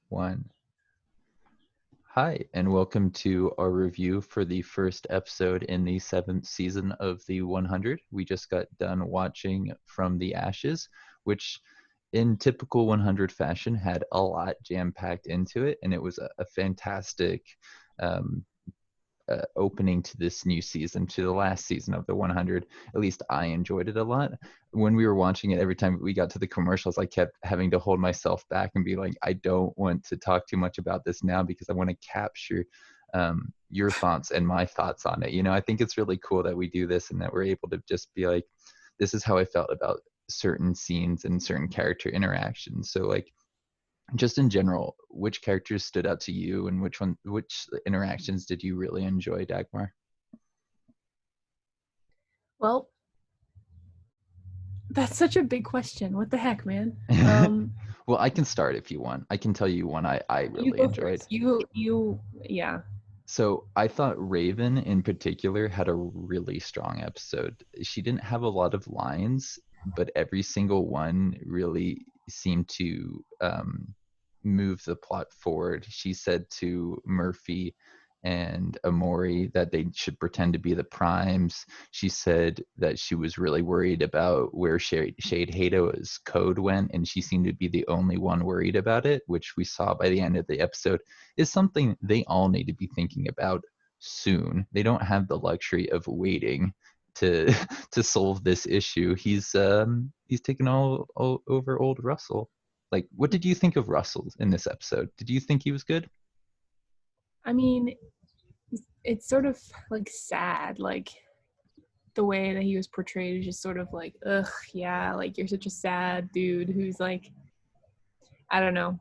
One. Hi, and welcome to our review for the first episode in the seventh season of the 100. We just got done watching From the Ashes, which in typical 100 fashion had a lot jam-packed into it, and it was a fantastic um, opening to this new season, to the last season of the 100. At least I enjoyed it a lot. When we were watching it, every time we got to the commercials, I kept having to hold myself back and be like, I don't want to talk too much about this now because I want to capture your thoughts and my thoughts on it. I think it's really cool that we do this and that we're able to just be like, this is how I felt about certain scenes and certain character interactions. So like, just in general, which characters stood out to you and which interactions did you really enjoy, Dagmar? Well, that's such a big question. What the heck, man? Well, I can start if you want. I can tell you one I You really go enjoyed. first. Yeah. So I thought Raven in particular had a really strong episode. She didn't have a lot of lines, but every single one really seemed to move the plot forward. She said to Murphy and Amori that they should pretend to be the primes. She said that she was really worried about where Shade Hato's code went, and she seemed to be the only one worried about it, which we saw by the end of the episode is something they all need to be thinking about soon. They don't have the luxury of waiting to to solve this issue. He's taken all over old Russell. Like, what did you think of Russell in this episode? Did you think he was good? I mean, it's sort of like sad. Like the way that he was portrayed is just sort of like, ugh, yeah, like you're such a sad dude who's like, I don't know.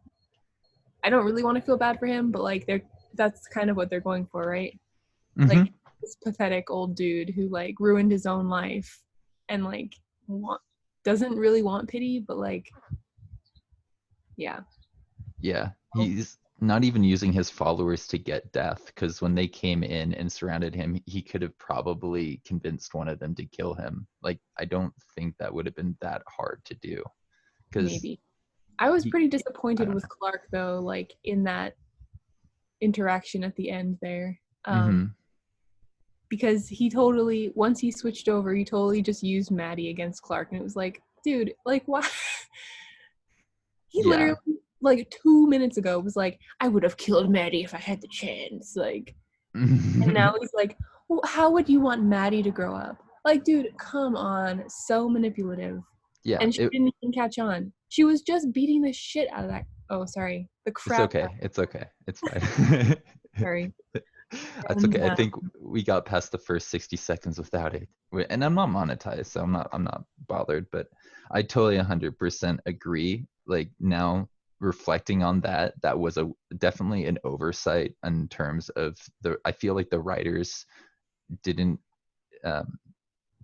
I don't really want to feel bad for him, but like that's kind of what they're going for, right? Mm-hmm. Like this pathetic old dude who like ruined his own life and like want, doesn't really want pity, but like, yeah. Yeah, he's not even using his followers to get death because when they came in and surrounded him, he could have probably convinced one of them to kill him. Like, I don't think that would have been that hard to do because Maybe. I was he, pretty I disappointed don't with Clark though, like in that interaction at the end there. know. Mm-hmm. Because he totally once he switched over, he totally just used Maddie against Clark and it was like, dude, like why he literally Yeah. like 2 minutes ago was like, I would have killed Maddie if I had the chance. Like and now he's like, well, how would you want Maddie to grow up? Like, dude, come on. So manipulative. Yeah, And she didn't even catch on. She was just beating the shit out of that. Oh, sorry. The it's crap. okay. It's okay. It's fine. Sorry. That's And okay. I think we got past the first 60 seconds without it. And I'm not monetized, so I'm not bothered, but I totally 100% agree. Like now reflecting on that, that was a definitely an oversight in terms of I feel like the writers didn't um,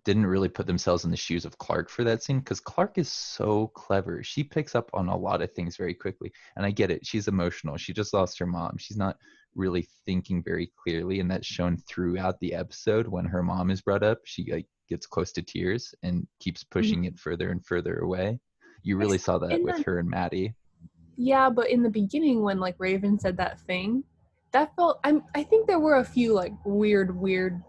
didn't really put themselves in the shoes of Clark for that scene because Clark is so clever. She picks up on a lot of things very quickly. And I get it. She's emotional. She just lost her mom. She's not really thinking very clearly. And that's shown throughout the episode. When her mom is brought up, she like gets close to tears and keeps pushing it further and further away. You really saw that in with the her and Maddie. yeah, but in the beginning when like Raven said that thing, that felt I think there were a few like weird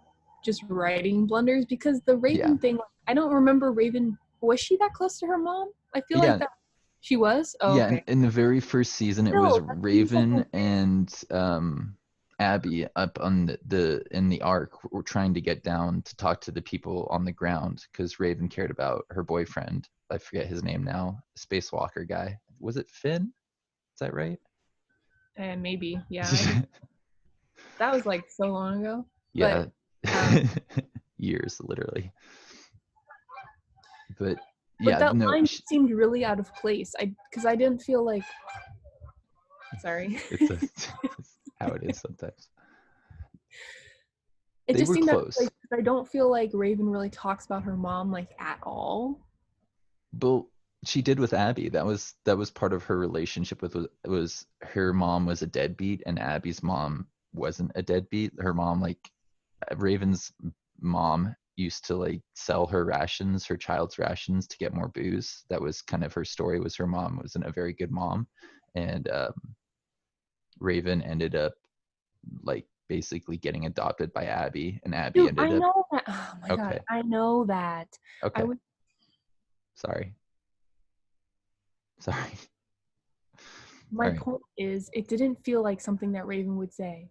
just writing blunders because the Yeah. Raven thing, like, I don't remember Raven, was she that close to her mom? I feel like Yeah. that she was. Oh, Yeah, okay. in the very first season, it was Still, that seems like a Raven and Abby up on the in the Ark were trying to get down to talk to the people on the ground because Raven cared about her boyfriend. I forget his name now, spacewalker guy. Was it Finn? Is that right? maybe. Yeah, I just that was like so long ago. But Yeah, um years literally. But but yeah, that no, line seemed really out of place. I because I didn't feel like sorry. it's how it is sometimes. It They just were seemed out of place close. because I don't feel like Raven really talks about her mom like at all. But she did with Abby. That was part of her relationship with was her mom was a deadbeat and Abby's mom wasn't a deadbeat. Her mom like Raven's mom used to like sell her rations, her child's rations to get more booze. That was kind of her story was her mom wasn't a very good mom. And Raven ended up like basically getting adopted by Abby, and Abby Dude, ended I up. know that. Oh my God, Okay, I know that. I okay, would. sorry, sorry. My All right. point is, it didn't feel like something that Raven would say.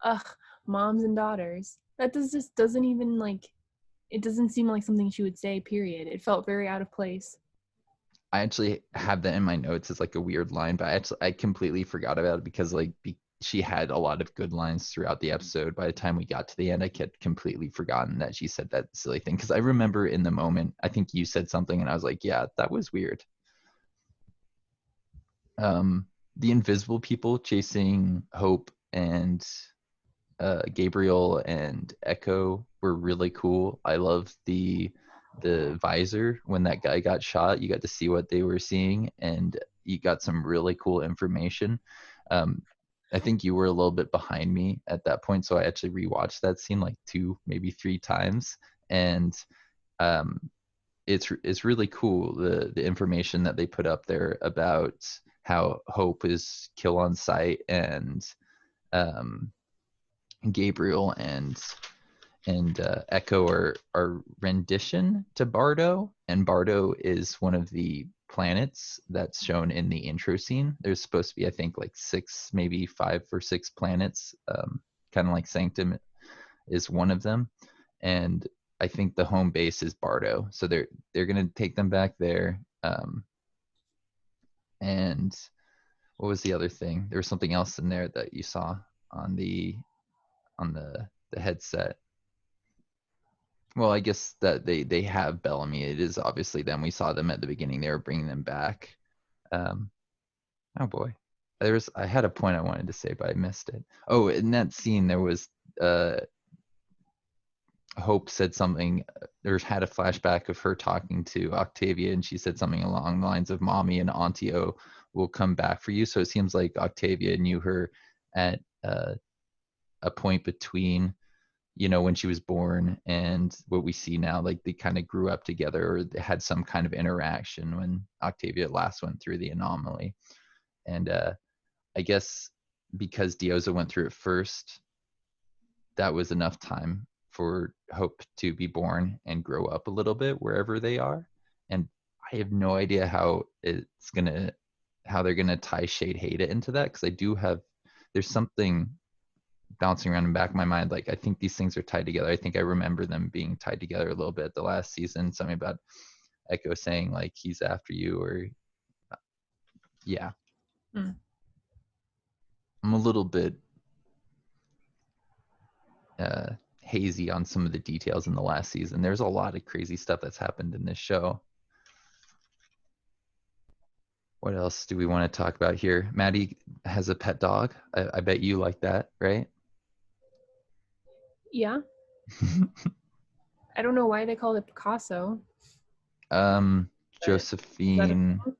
Ugh, moms and daughters. That just doesn't even like. It doesn't seem like something she would say. Period. It felt very out of place. I actually have that in my notes as like a weird line, but I completely forgot about it because like she had a lot of good lines throughout the episode. By the time we got to the end, I had completely forgotten that she said that silly thing. Because I remember in the moment, I think you said something, and I was like, "Yeah, that was weird." The invisible people chasing Hope and Gabriel and Echo were really cool. I loved the visor when that guy got shot. You got to see what they were seeing, and you got some really cool information. Um, I think you were a little bit behind me at that point, so I actually rewatched that scene like 2, maybe 3 times, and um, it's really cool the information that they put up there about how Hope is kill on sight, and um, Gabriel and Echo are rendition to Bardo, and Bardo is one of the planets that's shown in the intro scene. There's supposed to be, I think, like 6, maybe 5 or 6 planets. Kind of like Sanctum is one of them, and I think the home base is Bardo. So they're gonna take them back there. And what was the other thing? There was something else in there that you saw on the headset. Well, I guess that they have Bellamy. It is obviously them. We saw them at the beginning. They were bringing them back. Um, oh boy, I had a point I wanted to say, but I missed it. Oh, in that scene there was uh, Hope said something, or had a flashback of her talking to Octavia, and she said something along the lines of "Mommy and Auntie O will come back for you." So it seems like Octavia knew her at a point between when she was born and what we see now. Like they kind of grew up together, or they had some kind of interaction when Octavia last went through the anomaly. And I guess because Dioza went through it first, that was enough time for Hope to be born and grow up a little bit wherever they are. And I have no idea how they're gonna tie Shade Hada into that, because I do have there's something bouncing around in the back of my mind. Like I think these things are tied together. I think I remember them being tied together a little bit the last season. Something about Echo saying like he's after you, or yeah. Mm. I'm a little bit uh, hazy on some of the details in the last season. There's a lot of crazy stuff that's happened in this show. What else do we want to talk about here? Maddie has a pet dog. I bet you like that, right? Yeah, I don't know why they called it Picasso. um, But is that a Josephine thing?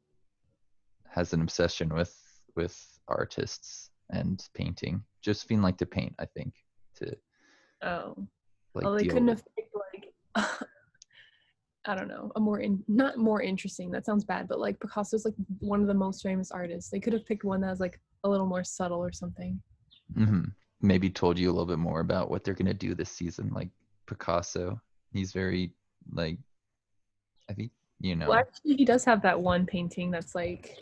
has an obsession with artists and painting. Josephine liked to paint, I think, to Oh, like well, they deal couldn't with. have picked like I don't know, a not more interesting. That sounds bad, but like Picasso's like one of the most famous artists. They could have picked one that was like a little more subtle or something. Mm-hmm. Maybe told you a little bit more about what they're gonna do this season. Like Picasso, he's very like I think you Well, know actually, he does have that one painting that's like,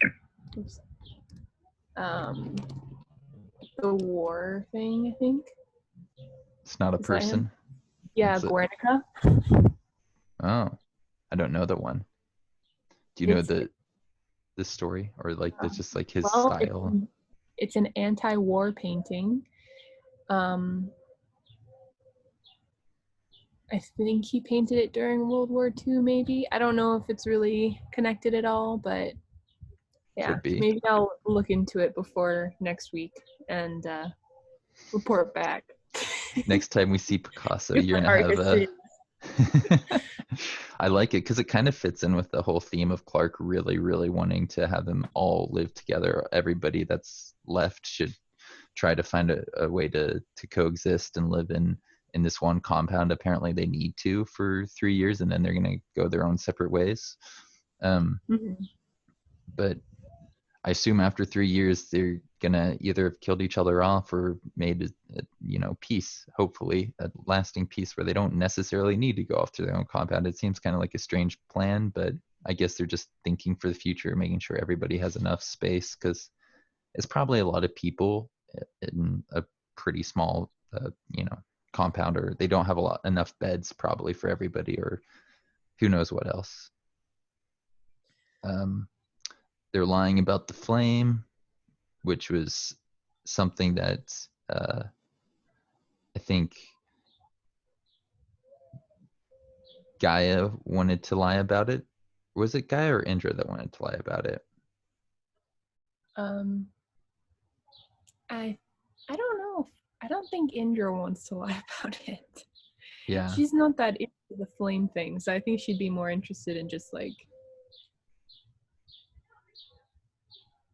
oops, um, the war thing. I think it's not a is that him? person. Yeah, It's a Guernica. oh, I don't know the one. Do you know It's the story, or like that's just like his well, style? it's an anti-war painting. Um, I think he painted it during World War II. Maybe I don't know if it's really connected at all, but yeah, Could be. maybe I'll look into it before next week and report back. Next time we see Picasso, If you're my gonna art have history a. is I like it because it kind of fits in with the whole theme of Clark really, really wanting to have them all live together. Everybody that's left should try to find a way to coexist and live in this one compound. Apparently, they need to for 3 years, and then they're gonna go their own separate ways. Um, Mhm. but I assume after 3 years, they're gonna either have killed each other off or made peace, hopefully a lasting peace where they don't necessarily need to go off to their own compound. It seems kind of like a strange plan, but I guess they're just thinking for the future, making sure everybody has enough space, because it's probably a lot of people in a pretty small compound, or they don't have enough beds probably for everybody, or who knows what else. They're lying about the flame, which was something that I think Gaia wanted to lie about it. Was it Gaia or Indra that wanted to lie about it? I don't know. I don't think Indra wants to lie about it. Yeah. She's not that into the flame thing, so I think she'd be more interested in just like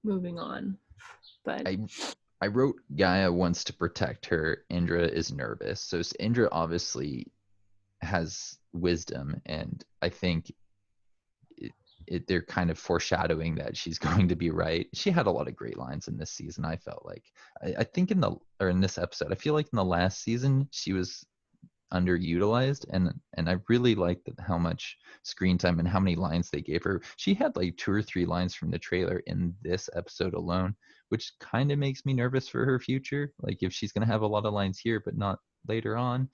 moving on. But I wrote Gaia wants to protect her. Indra is nervous. So Indra obviously has wisdom, and I think they're kind of foreshadowing that she's going to be right. She had a lot of great lines in this season. I felt like I think in this episode, I feel like in the last season she was underutilized, and I really liked how much screen time and how many lines they gave her. She had like 2 or 3 lines from the trailer in this episode alone, which kind of makes me nervous for her future. Like if she's going to have a lot of lines here but not later on,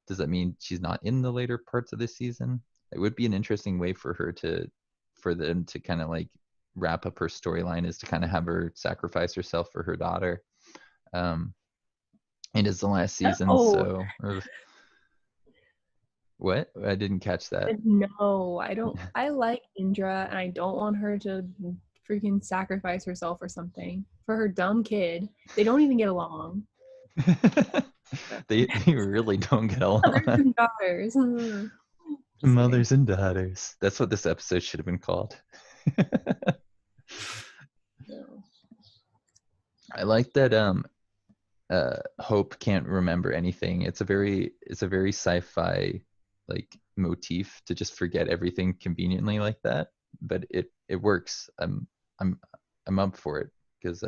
does that mean she's not in the later parts of this season? It would be an interesting way for them to kind of like wrap up her storyline, is to kind of have her sacrifice herself for her daughter. It is the last season, oh so what? I didn't catch that. no, I don't. I like Indra, and I don't want her to freaking sacrifice herself or something for her dumb kid. They don't even get along. they really don't get Mothers along. and daughters. Mothers and daughters. That's what this episode should have been called. No. I like that Hope can't remember anything. It's a very sci-fi like motif to just forget everything conveniently like that, but it works. I'm up for it, because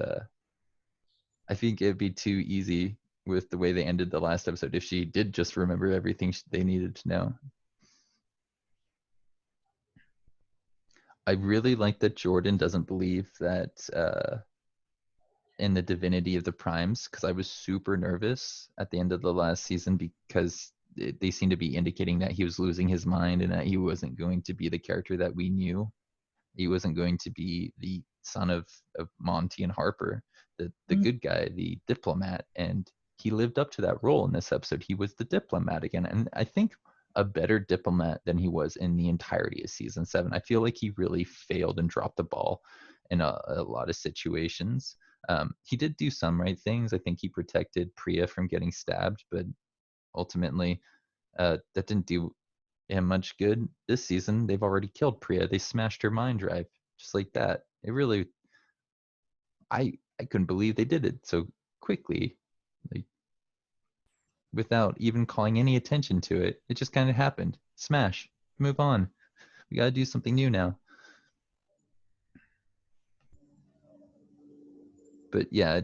I think it'd be too easy with the way they ended the last episode if she did just remember everything they needed to know. I really like that Jordan doesn't believe that in the divinity of the primes, because I was super nervous at the end of the last season, because they seem to be indicating that he was losing his mind and that he wasn't going to be the character that we knew. He wasn't going to be the son of Monty and Harper, the good guy, the diplomat, and he lived up to that role in this episode. He was the diplomat again, and I think a better diplomat than he was in the entirety of season 7. I feel like he really failed and dropped the ball in a lot of situations. He did do some right things. I think he protected Priya from getting stabbed, but ultimately that didn't do him much good. This season they've already killed Priya. They smashed her mind drive just like that. It really, I couldn't believe they did it so quickly, like without even calling any attention to it. It just kind of happened. Smash, move on. We got to do something new now. But yeah,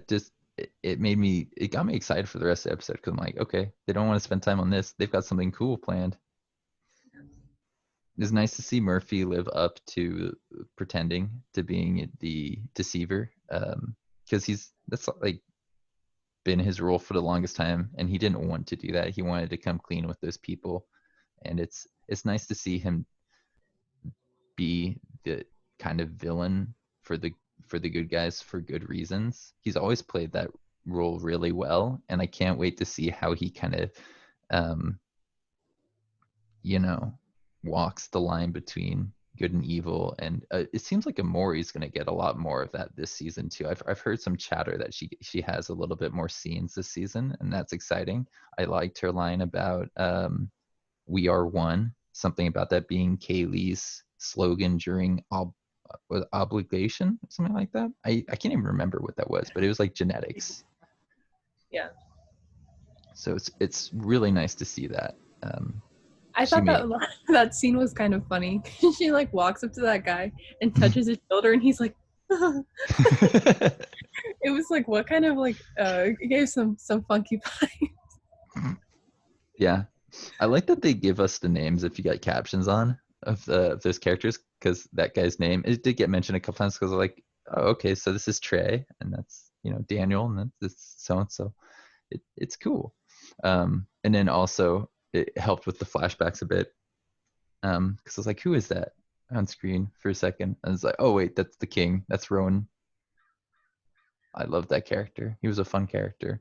it got me excited for the rest of the episode, because I'm like, okay, they don't want to spend time on this. They've got something cool planned. It's nice to see Murphy live up to pretending to being the deceiver, because that's like been his role for the longest time, and he didn't want to do that. He wanted to come clean with those people, and it's nice to see him be the kind of villain for the good guys for good reasons. He's always played that role really well, and I can't wait to see how he kind of um walks the line between good and evil. And it seems like Amori's going to get a lot more of that this season too. I've heard some chatter that she has a little bit more scenes this season, and that's exciting. I liked her line about "We are one," something about that being Kaylee's slogan during obligation, something like that. I can't even remember what that was, but it was like genetics. Yeah. So it's really nice to see that. I thought that scene was kind of funny. She like walks up to that guy and touches his shoulder, and he's like, it just like, what kind of like it gave some funky vibes. Yeah, I like that they give us the names if you got captions on of those characters, because that guy's name, it did get mentioned a couple times, because like, oh, okay, so this is Trey, and that's, Daniel, and that's this so and so. It's cool. And then also it helped with the flashbacks a bit, because I was like, who is that on screen for a second? And it's like, oh wait, that's the king. That's Rowan. I love that character. He was a fun character.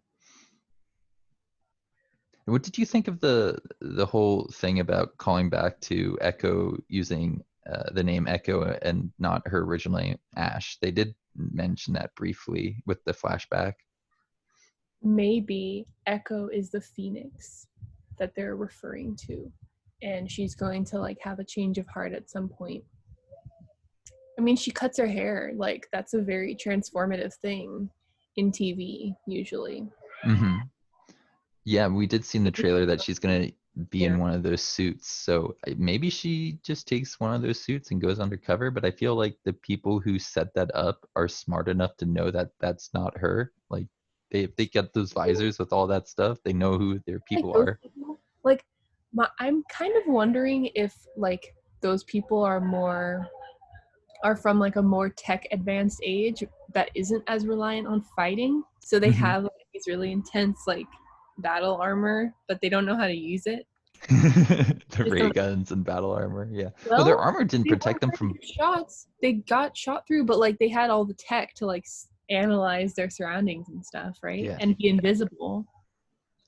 What did you think of the whole thing about calling back to Echo using the name Echo and not her original name Ash? They did mention that briefly with the flashback. Maybe Echo is the phoenix that they're referring to, and she's going to like have a change of heart at some point. I mean, she cuts her hair. Like, that's a very transformative thing in TV usually. Mm-hmm. Yeah, we did see in the trailer that she's gonna be Yeah. in one of those suits. So maybe she just takes one of those suits and goes undercover. But I feel like the people who set that up are smart enough to know that that's not her. Like, if they get those visors with all that stuff, they know who their Like people those are. people, like I'm kind of wondering if like those people are from like a more tech advanced age that isn't as reliant on fighting. So they Hmm. have like, these really intense like battle armor, but they don't know how to use it. The It's ray some- guns and battle armor. Yeah. Well, their well, armor didn't they protect weren't them getting from. shots. They got shot through, but like they had all the tech to like analyze their surroundings and stuff, right? Yeah, And be invisible.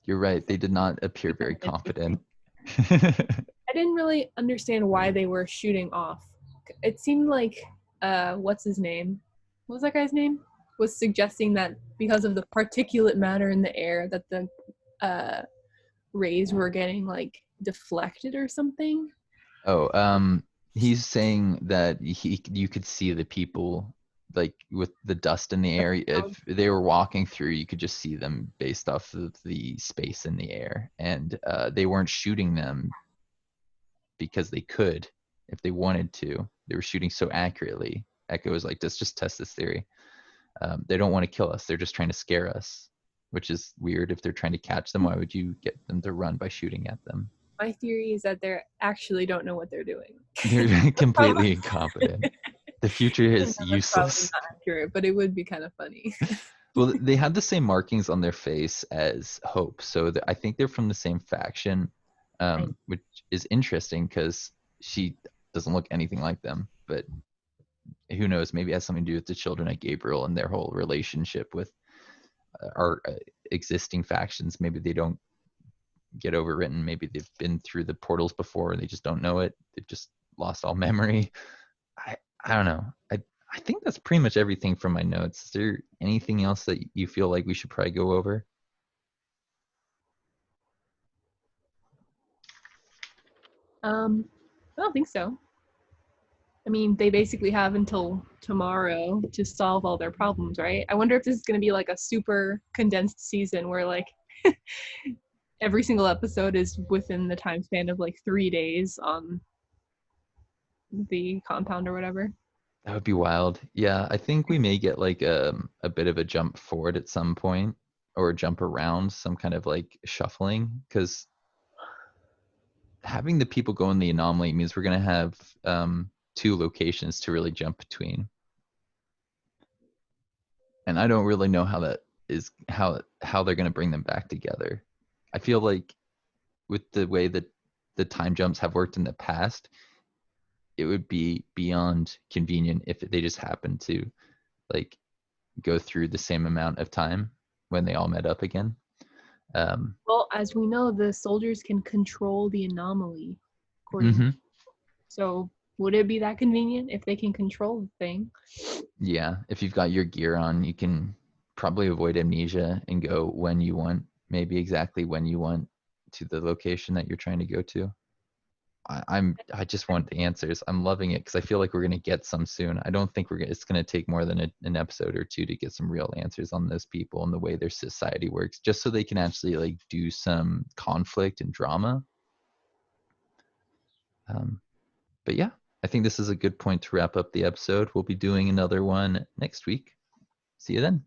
you're right. They did not appear Be kind very of interesting. confident. I didn't really understand why they were shooting off. It seemed like what's his name? What was that guy's name? Was suggesting that because of the particulate matter in the air that the uh rays were getting like deflected or something. Oh, he's saying that you could see the people, like with the dust in the air. If they were walking through, you could just see them based off of the space in the air, and they weren't shooting them because they could if they wanted to. They were shooting so accurately. Echo was like, let's just test this theory. They don't want to kill us. They're just trying to scare us, which is weird. If they're trying to catch them, why would you get them to run by shooting at them? My theory is that they actually don't know what they're doing. They're completely incompetent. The future is That's probably useless. not accurate, but it would be kind of funny. Well, they had the same markings on their face as Hope, so I think they're from the same faction, which is interesting because she doesn't look anything like them. But who knows? Maybe it has something to do with the children of Gabriel and their whole relationship with our existing factions. Maybe they don't get overwritten. Maybe they've been through the portals before and they just don't know it. They've just lost all memory. I I don't know. I think that's pretty much everything from my notes. Is there anything else that you feel like we should probably go over? I don't think so. I mean, they basically have until tomorrow to solve all their problems, right? I wonder if this is going to be like a super condensed season where like every single episode is within the time span of like 3 days on the compound or whatever. That would be wild. Yeah, I think we may get like a bit of a jump forward at some point, or a jump around, some kind of like shuffling, because having the people go in the anomaly means we're gonna have two locations to really jump between. And I don't really know how that is, how they're gonna bring them back together. I feel like with the way that the time jumps have worked in the past, it would be beyond convenient if they just happened to like go through the same amount of time when they all met up again. Um, Well, as we know, the soldiers can control the anomaly, according. mhm. So, would it be that convenient if they can control the thing? Yeah, if you've got your gear on, you can probably avoid amnesia and go when you want, maybe exactly when you want, to the location that you're trying to go to. I just want the answers. I'm loving it because I feel like we're gonna get some soon. I don't think it's gonna take more than an episode or two to get some real answers on those people and the way their society works, just so they can actually like do some conflict and drama. Um, but yeah, I think this is a good point to wrap up the episode. We'll be doing another one next week. See you then.